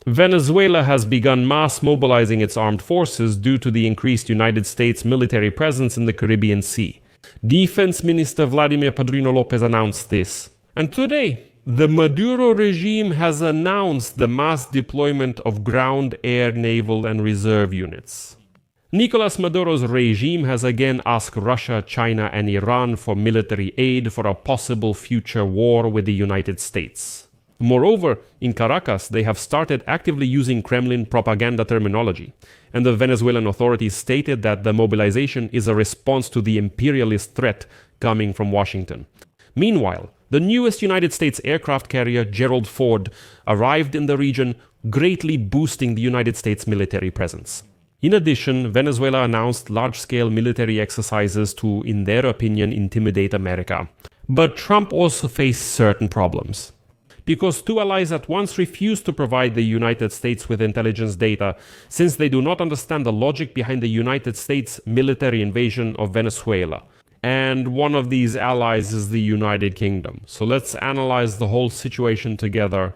Venezuela has begun mass mobilizing its armed forces due to the increased United States military presence in the Caribbean Sea. Defense Minister Vladimir Padrino Lopez announced this. And today, the Maduro regime has announced the mass deployment of ground, air, naval, and reserve units. Nicolas Maduro's regime has again asked Russia, China, and Iran for military aid for a possible future war with the United States. Moreover, in Caracas, they have started actively using Kremlin propaganda terminology, and the Venezuelan authorities stated that the mobilization is a response to the imperialist threat coming from Washington. Meanwhile, the newest United States aircraft carrier, Gerald Ford, arrived in the region, greatly boosting the United States military presence. In addition, Venezuela announced large-scale military exercises to, in their opinion, intimidate America. But Trump also faced certain problems. Because two allies at once refused to provide the United States with intelligence data, since they do not understand the logic behind the United States military invasion of Venezuela. And one of these allies is the United Kingdom. So let's analyze the whole situation together.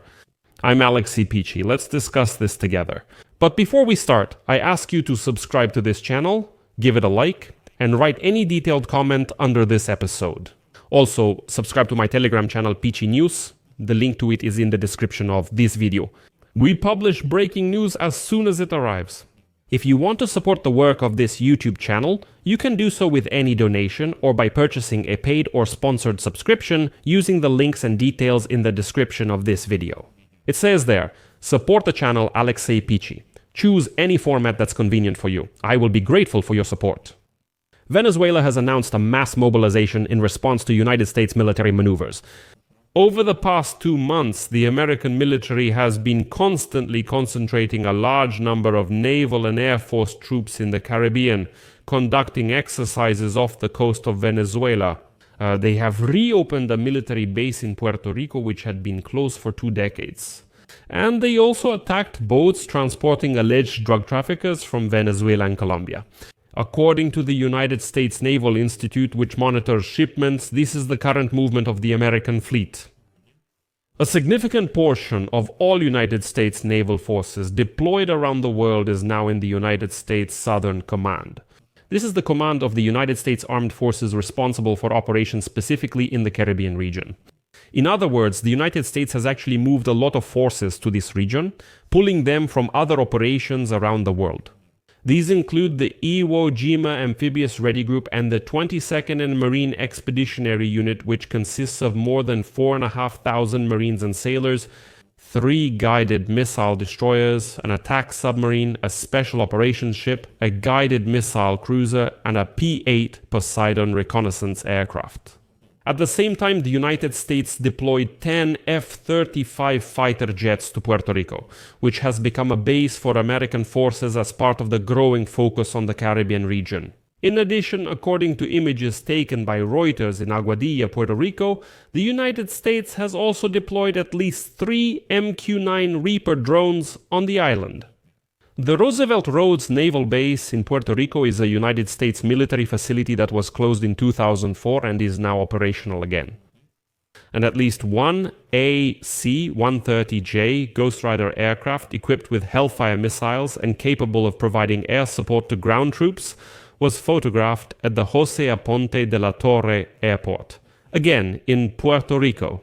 I'm Alexei Pichi. Let's discuss this together. But before we start, I ask you to subscribe to this channel, give it a like, and write any detailed comment under this episode. Also, subscribe to my Telegram channel Pichi News. The link to it is in the description of this video. We publish breaking news as soon as it arrives. If you want to support the work of this YouTube channel, you can do so with any donation or by purchasing a paid or sponsored subscription using the links and details in the description of this video. It says there, support the channel Alexei Pichi. Choose any format that's convenient for you. I will be grateful for your support. Venezuela has announced a mass mobilization in response to United States military maneuvers. Over the past 2 months, the American military has been constantly concentrating a large number of naval and air force troops in the Caribbean, conducting exercises off the coast of Venezuela. They have reopened a military base in Puerto Rico, which had been closed for 2 decades. And they also attacked boats transporting alleged drug traffickers from Venezuela and Colombia. According to the United States Naval Institute, which monitors shipments, this is the current movement of the American fleet. A significant portion of all United States naval forces deployed around the world is now in the United States Southern Command. This is the command of the United States Armed Forces responsible for operations specifically in the Caribbean region. In other words, the United States has actually moved a lot of forces to this region, pulling them from other operations around the world. These include the Iwo Jima Amphibious Ready Group and the 22nd and Marine Expeditionary Unit, which consists of more than 4,500 Marines and sailors, 3 guided missile destroyers, an attack submarine, a special operations ship, a guided missile cruiser, and a P-8 Poseidon reconnaissance aircraft. At the same time, the United States deployed 10 F-35 fighter jets to Puerto Rico, which has become a base for American forces as part of the growing focus on the Caribbean region. In addition, according to images taken by Reuters in Aguadilla, Puerto Rico, the United States has also deployed at least 3 MQ-9 Reaper drones on the island. The Roosevelt Roads Naval Base in Puerto Rico is a United States military facility that was closed in 2004 and is now operational again. And at least one AC-130J Ghost Rider aircraft equipped with Hellfire missiles and capable of providing air support to ground troops was photographed at the Jose Aponte de la Torre airport, again in Puerto Rico.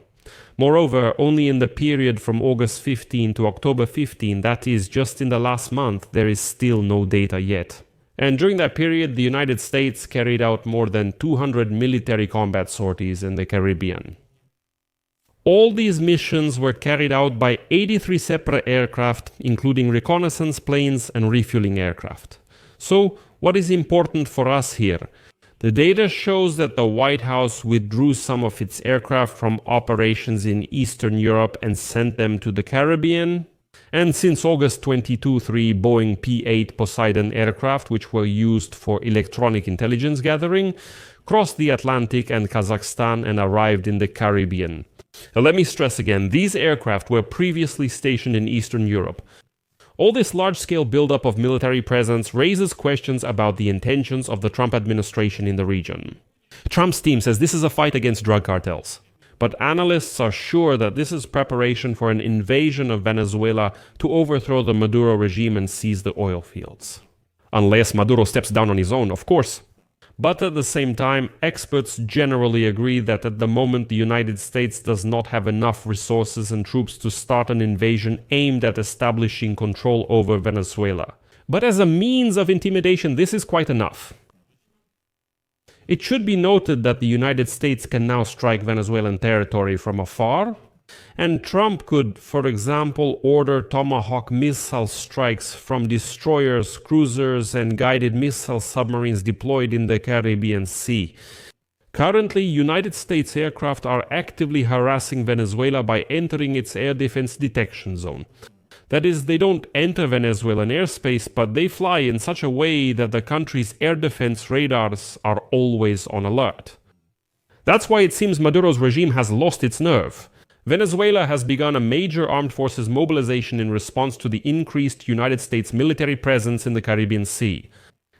Moreover, only in the period from August 15 to October 15, that is, just in the last month, there is still no data yet. And during that period, the United States carried out more than 200 military combat sorties in the Caribbean. All these missions were carried out by 83 separate aircraft, including reconnaissance planes and refueling aircraft. So, what is important for us here? The data shows that the White House withdrew some of its aircraft from operations in Eastern Europe and sent them to the Caribbean. And since August 22, 3 Boeing P-8 Poseidon aircraft, which were used for electronic intelligence gathering, crossed the Atlantic and Kazakhstan and arrived in the Caribbean. Now, let me stress again, these aircraft were previously stationed in Eastern Europe. All this large-scale buildup of military presence raises questions about the intentions of the Trump administration in the region. Trump's team says this is a fight against drug cartels. but analysts are sure that this is preparation for an invasion of Venezuela to overthrow the Maduro regime and seize the oil fields. Unless Maduro steps down on his own, of course. But at the same time, experts generally agree that at the moment the United States does not have enough resources and troops to start an invasion aimed at establishing control over Venezuela. But as a means of intimidation, this is quite enough. It should be noted that the United States can now strike Venezuelan territory from afar, and Trump could, for example, order Tomahawk missile strikes from destroyers, cruisers, and guided missile submarines deployed in the Caribbean Sea. Currently, United States aircraft are actively harassing Venezuela by entering its air defense detection zone. That is, they don't enter Venezuelan airspace, but they fly in such a way that the country's air defense radars are always on alert. That's why it seems Maduro's regime has lost its nerve. Venezuela has begun a major armed forces mobilization in response to the increased United States military presence in the Caribbean Sea.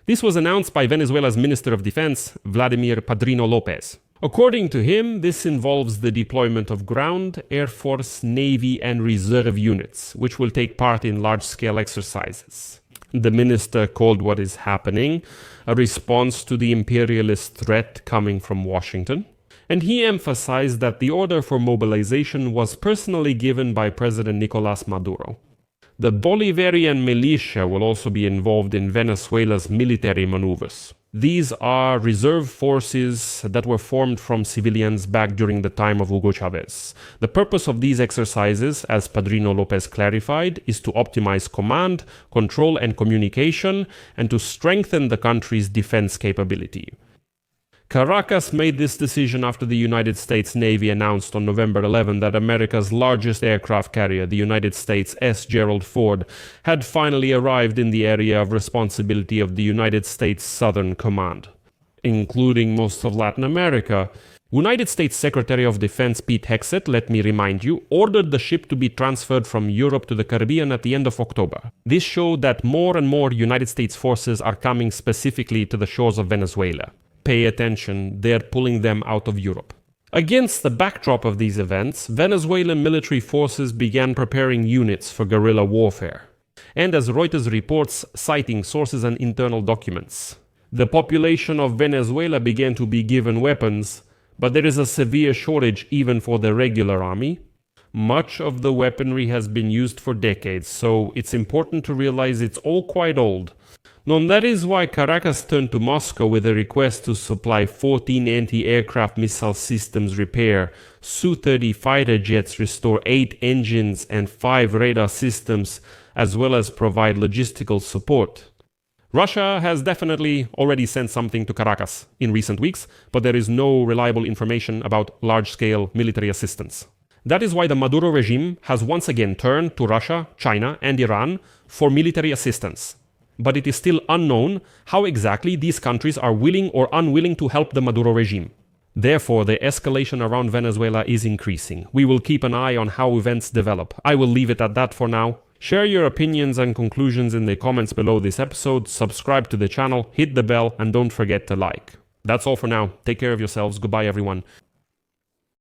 This was announced by Venezuela's Minister of Defense, Vladimir Padrino Lopez. According to him, this involves the deployment of ground, air force, navy, and reserve units, which will take part in large-scale exercises. The minister called what is happening a response to the imperialist threat coming from Washington, and he emphasized that the order for mobilization was personally given by President Nicolás Maduro. The Bolivarian militia will also be involved in Venezuela's military maneuvers. These are reserve forces that were formed from civilians back during the time of Hugo Chavez. The purpose of these exercises, as Padrino Lopez clarified, is to optimize command, control, and communication, and to strengthen the country's defense capability. Caracas made this decision after the United States Navy announced on November 11 that America's largest aircraft carrier, the United States S. Gerald Ford, had finally arrived in the area of responsibility of the United States Southern Command, including most of Latin America. United States Secretary of Defense Pete Hegseth, let me remind you, ordered the ship to be transferred from Europe to the Caribbean at the end of October. This showed that more and more United States forces are coming specifically to the shores of Venezuela. Pay attention, they're pulling them out of Europe. Against the backdrop of these events, Venezuelan military forces began preparing units for guerrilla warfare. And as Reuters reports, citing sources and internal documents, the population of Venezuela began to be given weapons, but there is a severe shortage even for the regular army. Much of the weaponry has been used for decades, so it's important to realize it's all quite old. And that is why Caracas turned to Moscow with a request to supply 14 anti-aircraft missile systems repair, Su-30 fighter jets restore 8 engines and 5 radar systems, as well as provide logistical support. Russia has definitely already sent something to Caracas in recent weeks, but there is no reliable information about large-scale military assistance. That is why the Maduro regime has once again turned to Russia, China, and Iran for military assistance. But it is still unknown how exactly these countries are willing or unwilling to help the Maduro regime. Therefore, the escalation around Venezuela is increasing. We will keep an eye on how events develop. I will leave it at that for now. Share your opinions and conclusions in the comments below this episode, subscribe to the channel, hit the bell, and don't forget to like. That's all for now. Take care of yourselves. Goodbye, everyone.